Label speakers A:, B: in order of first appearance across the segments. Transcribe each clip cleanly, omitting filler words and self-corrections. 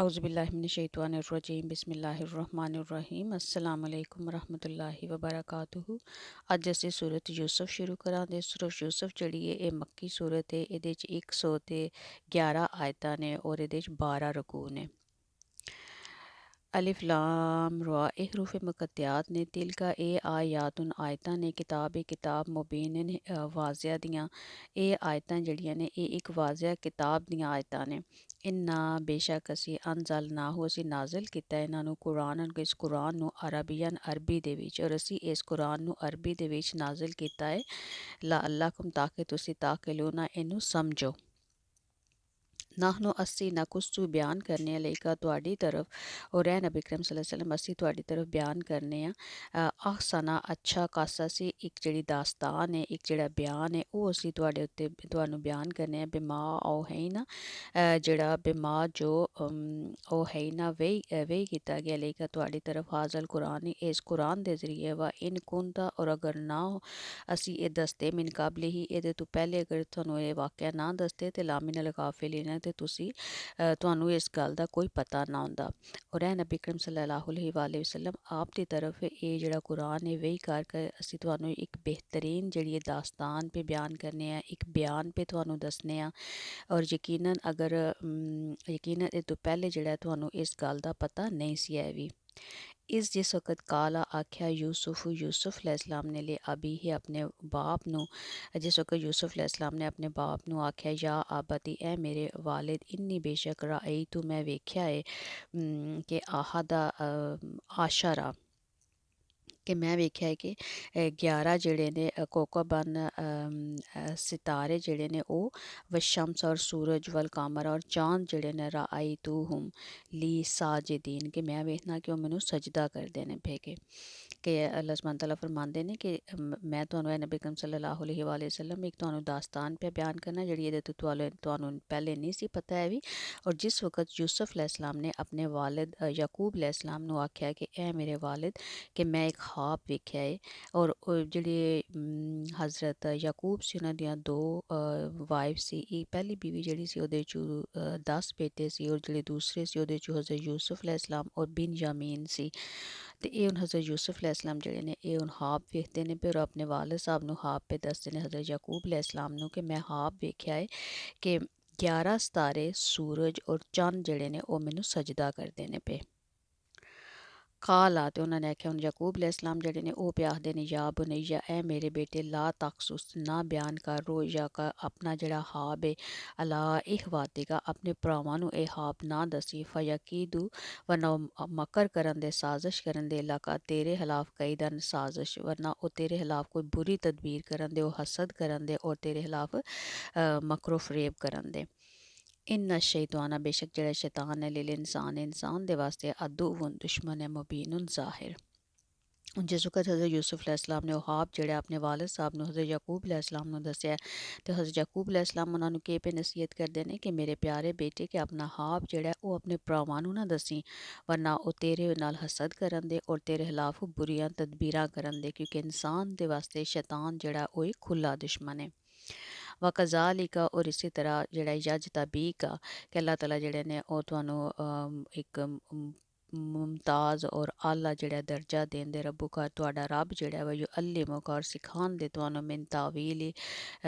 A: औज़ुबिल्लाहिमिनश्शैतानिर्रजीम बिस्मिल्लाहिर्रहमानिर्रहीम अस्सलाम वालेकुम रहमतुल्लाहि व बरकातुहू। अज असी सूरत यूसुफ शुरू करांगे। सूरत यूसुफ जिहड़ी है ये मक्की सूरत है। इहदे च 111 आयतां ने और इहदे च 12 रकू ने। अलिफ लाम रा ए हरूफ मुकत्तियात ने। तिल का ए आयातुन आयतां ने। किताब मुबीन वाजिया दियां ए आयतां जड़ियां ने ये एक वाजिया किताब दियां आयतां ने। इन्ना बेशक असी अनजल ना हो असी नाजिल किया इन्हों कुरान इस कुरान नू अरबियन अरबी दे विच और असी इस कुरान नू अरबी दे विच नाजिल किया है ला अल्लाह कुम ताकि तुसी ताकिलो ना इनू समझो। नाहनो अस्सी नकुस्तु बयान करने लेका तुआडी तरफ और ए नबी करम सल्लल्लाहु अलैहि वसल्लम अस्सी तुआडी तरफ बयान करने आखसना अच्छा कासा सी एक जिहड़ी दास्तान है एक जिहड़ा बयान है वो असी तुआडे उत्ते तुहानू बयान करने बिमा ओ है ना जिहड़ा बिमा जो ओ है ना वही किया गया लेका तुआडी तरफ हाजल कुरान इस कुरान दे जरिए व इन कुंता और अगर ना हो असी ये दसते मिन काबले ही ये तो पहले अगर तुहानू ये वाक़या ना दसते तो लामिन अल गाफिलीन ते तुसी तुहानू इस गल का कोई पता ना होंदा। और ए नबी करम सल्लल्लाहु अलैहि वसल्लम आप दी तरफ ये जिहड़ा कुरान है वही कर असी तुहानू एक बेहतरीन जिहड़ी दास्तान पे बयान करने एक बयान पे तुहानू दसने और यकीनन अगर यकीनन इस तो पहले जिहड़ा तुहानू इस गल का पता नहीं सी है भी। इस जिस वक़्त काला आख्या यूसुफ अलैहिस्सलाम ने ले अभी ही अपने बाप नू जिस वक़्त यूसुफ अलैहिस्सलाम ने अपने बाप नू आख्या या आबती ए मेरे वालिद इन्नी बेशक राई तू मैं वेख्या है कि आहदा आशरा कि मैं वेख्या है कि 11 जिहड़े ने कोकबन सितारे जिहड़े ने ओ वशम्स और सूरज वल कामर और चांद जिहड़े ने राई तू हुम ली साजिदीन कि मैं वेखना कि वह मैनू सजदा करते हैं पे कि अल्लाह सुब्हान तआला फरमाते हैं कि मैं तुहानू नबी करम सल्लल्लाहु अलैहि वसल्लम एक तुहानू दास्तान पे बयान करना जिहड़ी इहदे तुहानू पहले नहीं सी पता है भी। और जिस वक़्त यूसुफ अलैहिस्सलाम ने अपने वालिद यकूब अलैहिस्सलाम नू आख्या कि ए मेरे वालिद कि मैं एक ख्वाब वेख्या है और जिहड़े हज़रत यकूब सी उन्हां दियां दो वाइफ सी एक पहली बीवी जिहड़ी सी ओहदे चों 10 बेटे सी और जिहड़े दूसरे सी ओहदे चों हज़रत यूसुफ अलैहिस्सलाम और बिन यामीन सी। ते ये हुण हज़रत यूसुफ अलैहिस्सलाम जिहड़े ने ये हुण ख्वाब वेखदे ने पे और अपने वालिद साहब नू ख्वाब पे दसदे ने हज़रत यकूब अलैहिस्सलाम नू कि मैं ख्वाब वेख्या है कि 11 सितारे सूरज और चंद जिहड़े ने ओह मैनू सजदा करदे ने पे। काला ते उन्होंने आख्या हुण यकूब अलैहिस्सलाम जिहड़े ने ओह पे आखदे ने या बुनैया ए मेरे बेटे ला तकसुस ना बयान कर रोया का अपना जिहड़ा ख्वाब है अला इखवाते का अपने भरावां नू ए ख्वाब ना दसी फयकीदू वरना मकर करन दे साजिश करन दे इलाका तेरे खिलाफ कईदन साजिश वरना ओ तेरे खिलाफ कोई बुरी तदबीर करन दे ओ हसद करन दे और तेरे खिलाफ मकरो फरेब करन दे। इन्ना शैताना बेशक जिहड़ा शैतान है लिल इंसान दे वास्ते अदुवन दुश्मन है मुबीनुन ज़ाहिर। जिस वक़्त हज़रत यूसुफ अलैहिस्सलाम ने वो ख्वाब जिहड़ा अपने वालिद साहब नू हज़रत यकूब अलैहिस्सलाम नू दस्सिया ते हज़रत यकूब अलैहिस्सलाम उन्हां नू के पे नसीहत करदे ने कि मेरे प्यारे बेटे कि अपना ख्वाब जिहड़ा है वो अपने भरावां नू ना दसी वरना वो तेरे नाल हसद करन दे और तेरे खिलाफ बुरियां तदबीरां करन दे क्योंकि इंसान दे वास्ते शैतान जिहड़ा वो एक खुला दुश्मन है। व कज़ालिका और इसी तरह जिहड़ा यजतबी का कि अल्लाह ताला जिहड़े ने ओह तुहानू एक मुमताज़ और आला जिहड़ा दर्जा देंदे रब्बुका तुहाडा रब जिहड़ा वा युअल्लिमुका और सिखान दे तुहानू मिन तावील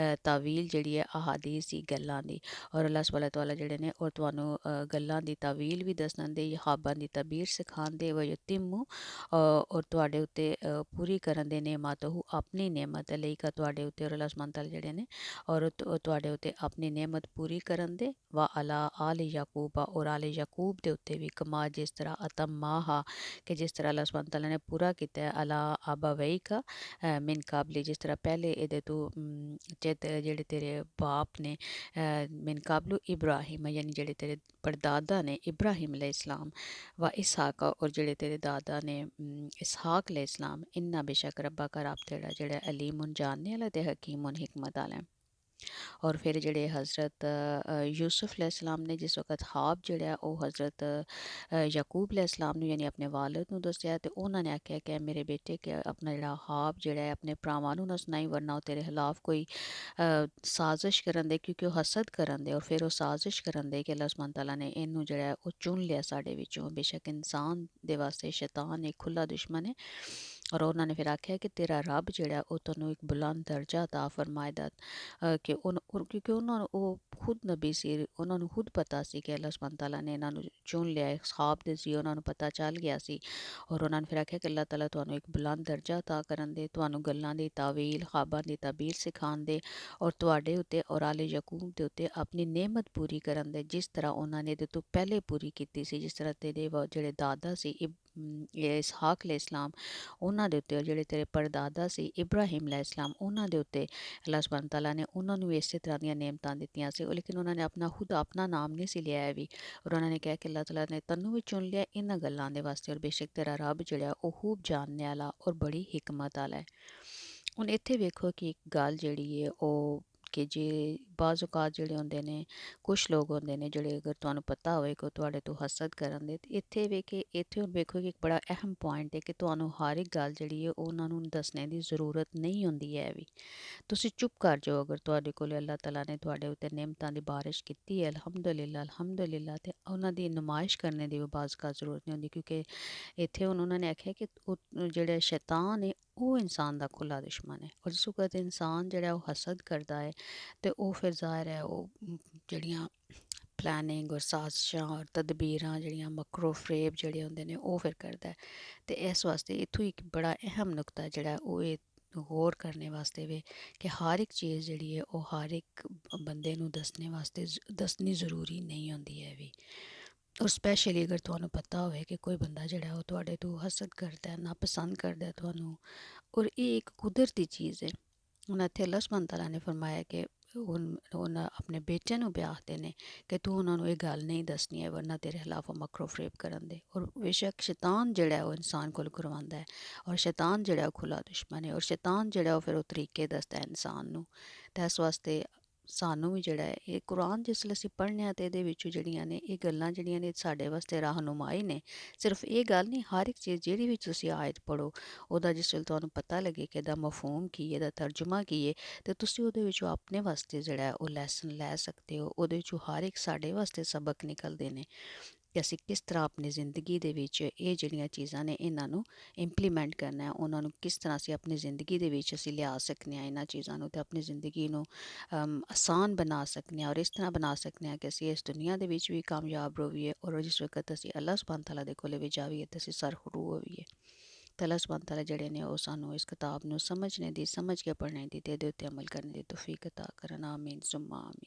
A: जिहड़ी है अहादीस दी गल्लां दी और अल्लाह सुब्हान तआला जिहड़े ने ओह तुहानू गल्लां दी तावील भी दस्सण दे ख्वाबां दी तबीर सिखांदे व युतिम्मु और तुहाडे उत्ते पूरी करन दे नेमतहू अपनी नेमत लेका तुहाडे उत्ते और अल्लाह सुब्हान तआला जिहड़े ने और तुहाडे उत्ते अपनी नेमत पूरी करन दे व अला आल यकूबा और आले यकूब दे उत्ते भी कमा जिस तरह अतम्मा हा कि जिस तरह अल्लाह सुब्हान तआला ने पूरा किया है अला आबावई का मिन काबली जिस तरह पहले एदे तो चेत जेह्ड़े तेरे बाप ने मिन काबलू इब्राहिम यानी जेह्ड़े तेरे परदादा ने इब्राहिम अलैहिस्सलाम व इसहाक और जेह्ड़े तेरे दादा ने इसहाक अलैहिस्सलाम इन्ना बेशक रब्बा का रब तेरा जेह्ड़ा अलीमुन जानने आह्ला ते हकीमुन हिकमत आह्ला है। और फिर ਜਿਹੜੇ ਹਜ਼ਰਤ ਯੂਸੁਫ अलैहिस्सलाम ਨੇ ਜਿਸ ਵਕਤ ख्वाब ਜਿਹੜਾ ਉਹ ਹਜ਼ਰਤ ਯਾਕੂਬ अलैहिस्सलाम ਨੂੰ ਯਾਨੀ ਆਪਣੇ ਵਾਲਿਦ ਨੂੰ ਦੱਸਿਆ ਤੇ ਉਹਨਾਂ ਨੇ ਆਖਿਆ ਕਿ ਮੇਰੇ ਬੇਟੇ ਕਿ ਆਪਣਾ ਜਿਹੜਾ ख्वाब ਜਿਹੜਾ ਹੈ ਆਪਣੇ ਭਰਾਵਾਂ ਨੂੰ ਨਾ ਸੁਣਾਈ ਵਰਨਾ ਉਹ ਤੇਰੇ ਖਿਲਾਫ ਕੋਈ ਸਾਜ਼ਿਸ਼ ਕਰਨ ਦੇ ਕਿਉਂਕਿ ਉਹ ਹਸਦ ਕਰਨ ਦੇ ਔਰ ਫਿਰ ਉਹ ਸਾਜ਼ਿਸ਼ ਕਰਨ ਦੇ ਕਿ ਅੱਲਾਹ ਸੁਬਹਾਨ ਤਾਲਾ ਨੇ ਇਹਨੂੰ ਜਿਹੜਾ ਹੈ ਉਹ ਚੁਣ ਲਿਆ ਸਾਡੇ ਵਿੱਚੋਂ ਬੇਸ਼ੱਕ ਇਨਸਾਨ ਦੇ ਵਾਸਤੇ ਸ਼ੈਤਾਨ ਇੱਕ ਖੁੱਲਾ ਦੁਸ਼ਮਣ ਹੈ। ਔਰ ਉਹਨਾਂ ਨੇ ਫਿਰ ਆਖਿਆ ਕਿ ਤੇਰਾ ਰੱਬ ਜਿਹੜਾ ਉਹ ਤੈਨੂੰ ਇੱਕ ਬੁਲੰਦ ਦਰਜਾ ਅਤਾ ਫਰਮਾਏਦਾ ਕਿ ਕਿਉਂਕਿ ਉਹਨਾਂ ਨੂੰ ਉਹ ਖੁਦ ਨਬੀ ਸੀ ਉਹਨਾਂ ਨੂੰ ਖੁਦ ਪਤਾ ਸੀ ਕਿ ਅੱਲਾਹ ਸੁਬਹਾਨ ਤਾਲਾ ਨੇ ਇਹਨਾਂ ਨੂੰ ਚੁਣ ਲਿਆ ख्वाब ਦੇ ਸੀ ਉਹਨਾਂ ਨੂੰ ਪਤਾ ਚੱਲ ਗਿਆ ਸੀ। ਔਰ ਉਹਨਾਂ ਨੇ ਫਿਰ ਆਖਿਆ ਕਿ ਅੱਲਾਹ ਤਾਲਾ ਤੁਹਾਨੂੰ ਇੱਕ ਬੁਲੰਦ ਦਰਜਾ ਅਤਾ ਕਰਨ ਦੇ ਤੁਹਾਨੂੰ ਗੱਲਾਂ ਦੀ ਤਾਵੀਲ ख्वाबाਂ ਦੀ ਤਾਬੀਰ ਸਿਖਾਉਣ ਦੇ ਔਰ ਤੁਹਾਡੇ ਉੱਤੇ ਔਰ ਆਲੇ ਯਕੂਬ ਦੇ ਉੱਤੇ ਆਪਣੀ ਨੇਮਤ ਪੂਰੀ ਕਰਨ ਦੇ ਜਿਸ ਤਰ੍ਹਾਂ ਉਹਨਾਂ ਨੇ ਇਹਦੇ ਤੋਂ ਪਹਿਲੇ ਪੂਰੀ ਕੀਤੀ ਸੀ ਜਿਸ ਤਰ੍ਹਾਂ ਤੇਰੇ ਜਿਹੜੇ ਦਾਦਾ ਸੀ ਇਹ ਇਸਹਾਕ अलैहिस्सलाम ਉਹਨਾਂ ਦੇ ਉੱਤੇ ਔਰ ਜਿਹੜੇ ਤੇਰੇ ਪੜਦਾਦਾ ਸੀ ਇਬਰਾਹੀਮ अलैहिस्सलाम ਉਹਨਾਂ ਦੇ ਉੱਤੇ ਅੱਲਾਹ ਸੁਬਹਾਨ ਤਾਲਾ ਨੇ ਉਹਨਾਂ ਨੂੰ ਵੀ ਇਸੇ ਤਰ੍ਹਾਂ ਦੀਆਂ ਨੇਮਤਾਂ ਦਿੱਤੀਆਂ ਸੀ ਲੇਕਿਨ ਉਹਨਾਂ ਨੇ ਆਪਣਾ ਨਾਮ ਨਹੀਂ ਸੀ ਲਿਆ ਵੀ ਔਰ ਉਹਨਾਂ ਨੇ ਕਿਹਾ ਕਿ ਅੱਲਾਹ ਤਾਲਾ ਨੇ ਤੈਨੂੰ ਵੀ ਚੁਣ ਲਿਆ ਇਹਨਾਂ ਗੱਲਾਂ ਦੇ ਵਾਸਤੇ ਔਰ ਬੇਸ਼ੱਕ ਤੇਰਾ ਰੱਬ ਜਿਹੜਾ ਉਹ ਖੂਬ ਜਾਣਨੇ ਵਾਲਾ ਔਰ ਬੜੀ ਹਿਕਮਤ ਵਾਲਾ ਹੈ। ਹੁਣ ਇੱਥੇ ਵੇਖੋ ਕਿ ਇੱਕ ਗੱਲ ਜਿਹੜੀ ਹੈ ਉਹ ਕਿ ਜੇ ਬਾਜ਼ ਔਕਾਤ ਜਿਹੜੇ ਹੁੰਦੇ ਨੇ ਕੁਛ ਲੋਕ ਹੁੰਦੇ ਨੇ ਜਿਹੜੇ ਅਗਰ ਤੁਹਾਨੂੰ ਪਤਾ ਹੋਵੇ ਕਿ ਉਹ ਤੁਹਾਡੇ ਤੋਂ ਹਸਦ ਕਰਨ ਦੇ ਤੇ ਇੱਥੇ ਹੁਣ ਵੇਖੋ ਕਿ ਇੱਕ ਬੜਾ ਅਹਿਮ ਪੁਆਇੰਟ ਹੈ ਕਿ ਤੁਹਾਨੂੰ ਹਰ ਇੱਕ ਗੱਲ ਜਿਹੜੀ ਹੈ ਉਹ ਉਹਨਾਂ ਨੂੰ ਦੱਸਣੇ ਦੀ ਜ਼ਰੂਰਤ ਨਹੀਂ ਹੁੰਦੀ ਹੈ ਵੀ ਤੁਸੀਂ ਚੁੱਪ ਕਰ ਜਾਓ ਅਗਰ ਤੁਹਾਡੇ ਕੋਲ ਅੱਲਾਹ ਤਾਲਾ ਨੇ ਤੁਹਾਡੇ ਉੱਤੇ ਨਿਮਤਾਂ ਦੀ ਬਾਰਿਸ਼ ਕੀਤੀ ਹੈ ਅਲਹਮਦੁਲਿਲਾ ਅਲਹਮਦੁਲਿਲਾ ਤੇ ਉਹਨਾਂ ਦੀ ਨੁਮਾਇਸ਼ ਕਰਨੇ ਦੀ ਵੀ ਬਾਜ਼ ਔਕਾਤ ਜ਼ਰੂਰਤ ਨਹੀਂ ਹੁੰਦੀ ਕਿਉਂਕਿ ਇੱਥੇ ਹੁਣ ਉਹਨਾਂ ਨੇ ਆਖਿਆ ਕਿ ਉਹ ਜਿਹੜਾ ਸ਼ੈਤਾਨ ਹੈ ਉਹ ਇਨਸਾਨ ਦਾ ਖੁੱਲਾ ਦੁਸ਼ਮਣ ਹੈ ਔਰ ਜਿਸ ਵਕਤ ਇਨਸਾਨ ਜਿਹੜਾ ਉਹ ਹਸਦ ਕਰਦਾ ਹੈ ਤੇ ਉਹ ਫਿਰ ਜ਼ਾਹਿਰ ਹੈ ਉਹ ਜਿਹੜੀਆਂ ਪਲੈਨਿੰਗ ਔਰ ਸਾਜ਼ਿਸ਼ਾਂ ਔਰ ਤਦਬੀਰਾਂ ਜਿਹੜੀਆਂ ਮਕਰੋ ਫਰੇਬ ਜਿਹੜੇ ਹੁੰਦੇ ਨੇ ਉਹ ਫਿਰ ਕਰਦਾ ਹੈ ਤੇ ਇਸ ਵਾਸਤੇ ਇੱਥੋਂ ਇੱਕ ਬੜਾ ਅਹਿਮ ਨੁਕਤਾ ਜਿਹੜਾ ਉਹ ਇਹ ਗੌਰ ਕਰਨੇ ਵਾਸਤੇ ਵੇ ਕਿ ਹਰ ਇੱਕ ਚੀਜ਼ ਜਿਹੜੀ ਹੈ ਉਹ ਹਰ ਇੱਕ ਬੰਦੇ ਨੂੰ ਦੱਸਣੇ ਵਾਸਤੇ ਦੱਸਣੀ ਜ਼ਰੂਰੀ ਨਹੀਂ ਹੁੰਦੀ ਹੈ ਵੀ ਔਰ ਸਪੈਸ਼ਲੀ ਅਗਰ ਤੁਹਾਨੂੰ ਪਤਾ ਹੋਵੇ ਕਿ ਕੋਈ ਬੰਦਾ ਜਿਹੜਾ ਉਹ ਤੁਹਾਡੇ ਤੋਂ ਹਸਦ ਕਰਦਾ ਹੈ ਨਾਪਸੰਦ ਕਰਦਾ ਤੁਹਾਨੂੰ ਔਰ ਇਹ ਇੱਕ ਕੁਦਰਤੀ ਚੀਜ਼ ਹੈ। ਹੁਣ ਇੱਥੇ ਅੱਲਾਹ ਸੁਬਹਾਨ ਤਾਲਾ ਨੇ ਫਰਮਾਇਆ ਕਿ ਉਹਨਾਂ ਆਪਣੇ ਬੇਟੇ ਨੂੰ ਵੀ ਆਖਦੇ ਨੇ ਕਿ ਤੂੰ ਉਹਨਾਂ ਨੂੰ ਇਹ ਗੱਲ ਨਹੀਂ ਦੱਸਣੀ ਹੈ ਵਰਨਾ ਤੇਰੇ ਖਿਲਾਫ ਉਹ ਮਕਰੋ ਫਰੇਬ ਕਰਨ ਦੇ ਔਰ ਬੇਸ਼ੱਕ ਸ਼ੈਤਾਨ ਜਿਹੜਾ ਉਹ ਇਨਸਾਨ ਕੋਲ ਕਰਵਾਉਂਦਾ ਹੈ ਔਰ ਸ਼ੈਤਾਨ ਜਿਹੜਾ ਉਹ ਖੁੱਲਾ ਦੁਸ਼ਮਣ ਹੈ ਔਰ ਸ਼ੈਤਾਨ ਜਿਹੜਾ ਉਹ ਫਿਰ ਉਹ ਤਰੀਕੇ ਦੱਸਦਾ ਇਨਸਾਨ ਨੂੰ ਅਤੇ ਇਸ ਵਾਸਤੇ ਸਾਨੂੰ ਵੀ ਜਿਹੜਾ ਹੈ ਇਹ ਕੁਰਾਨ ਜਿਸ ਵੇਲੇ ਅਸੀਂ ਪੜ੍ਹਨੇ ਹਾਂ ਅਤੇ ਇਹਦੇ ਵਿੱਚੋਂ ਜਿਹੜੀਆਂ ਨੇ ਇਹ ਗੱਲਾਂ ਜਿਹੜੀਆਂ ਨੇ ਸਾਡੇ ਵਾਸਤੇ ਰਾਹਨੁਮਾਈ ਨੇ ਸਿਰਫ ਇਹ ਗੱਲ ਨਹੀਂ ਹਰ ਇੱਕ ਚੀਜ਼ ਜਿਹੜੀ ਵੀ ਤੁਸੀਂ ਆਇਤ ਪੜ੍ਹੋ ਉਹਦਾ ਜਿਸ ਵੇਲੇ ਤੁਹਾਨੂੰ ਪਤਾ ਲੱਗੇ ਕਿ ਇਹਦਾ ਮਫਹੂਮ ਕੀ ਹੈ ਇਹਦਾ ਤਰਜਮਾ ਕੀ ਹੈ ਅਤੇ ਤੁਸੀਂ ਉਹਦੇ ਵਿੱਚੋਂ ਆਪਣੇ ਵਾਸਤੇ ਜਿਹੜਾ ਉਹ ਲੈਸਨ ਲੈ ਸਕਦੇ ਹੋ ਉਹਦੇ ਵਿੱਚੋਂ ਹਰ ਇੱਕ ਸਾਡੇ ਵਾਸਤੇ ਸਬਕ ਨਿਕਲਦੇ ਨੇ ਕਿ ਅਸੀਂ ਕਿਸ ਤਰ੍ਹਾਂ ਆਪਣੀ ਜ਼ਿੰਦਗੀ ਦੇ ਵਿੱਚ ਇਹ ਜਿਹੜੀਆਂ ਚੀਜ਼ਾਂ ਨੇ ਇਹਨਾਂ ਨੂੰ ਇੰਪਲੀਮੈਂਟ ਕਰਨਾ ਹੈ ਉਹਨਾਂ ਨੂੰ ਕਿਸ ਤਰ੍ਹਾਂ ਅਸੀਂ ਆਪਣੀ ਜ਼ਿੰਦਗੀ ਦੇ ਵਿੱਚ ਅਸੀਂ ਲਿਆ ਸਕਦੇ ਹਾਂ ਇਹਨਾਂ ਚੀਜ਼ਾਂ ਨੂੰ ਅਤੇ ਆਪਣੀ ਜ਼ਿੰਦਗੀ ਨੂੰ ਆਸਾਨ ਬਣਾ ਸਕਦੇ ਹਾਂ ਔਰ ਇਸ ਤਰ੍ਹਾਂ ਬਣਾ ਸਕਦੇ ਹਾਂ ਕਿ ਅਸੀਂ ਇਸ ਦੁਨੀਆ ਦੇ ਵਿੱਚ ਵੀ ਕਾਮਯਾਬ ਰਹੀਏ ਔਰ ਜਿਸ ਵਕਤ ਅਸੀਂ ਅੱਲਾਹ ਸੁਬਹਾਨ ਤਾਲਾ ਦੇ ਕੋਲ ਵੀ ਜਾਵੀਏ ਤਾਂ ਅਸੀਂ ਸਰਖਰੂ ਹੋਈਏ ਤੇ ਅੱਲਾਹ ਸੁਬਹਾਨ ਤਾਲਾ ਜਿਹੜੇ ਨੇ ਉਹ ਸਾਨੂੰ ਇਸ ਕਿਤਾਬ ਨੂੰ ਸਮਝਣੇ ਦੀ ਸਮਝ ਕੇ ਪੜ੍ਹਨੇ ਦੀ ਅਤੇ ਇਹਦੇ ਉੱਤੇ ਅਮਲ ਕਰਨ ਦੀ ਤੌਫੀਕ ਅਤਾ ਕਰਨ ਆਮੀਨ ਸੁੰਮਾ ਆਮੀਨ।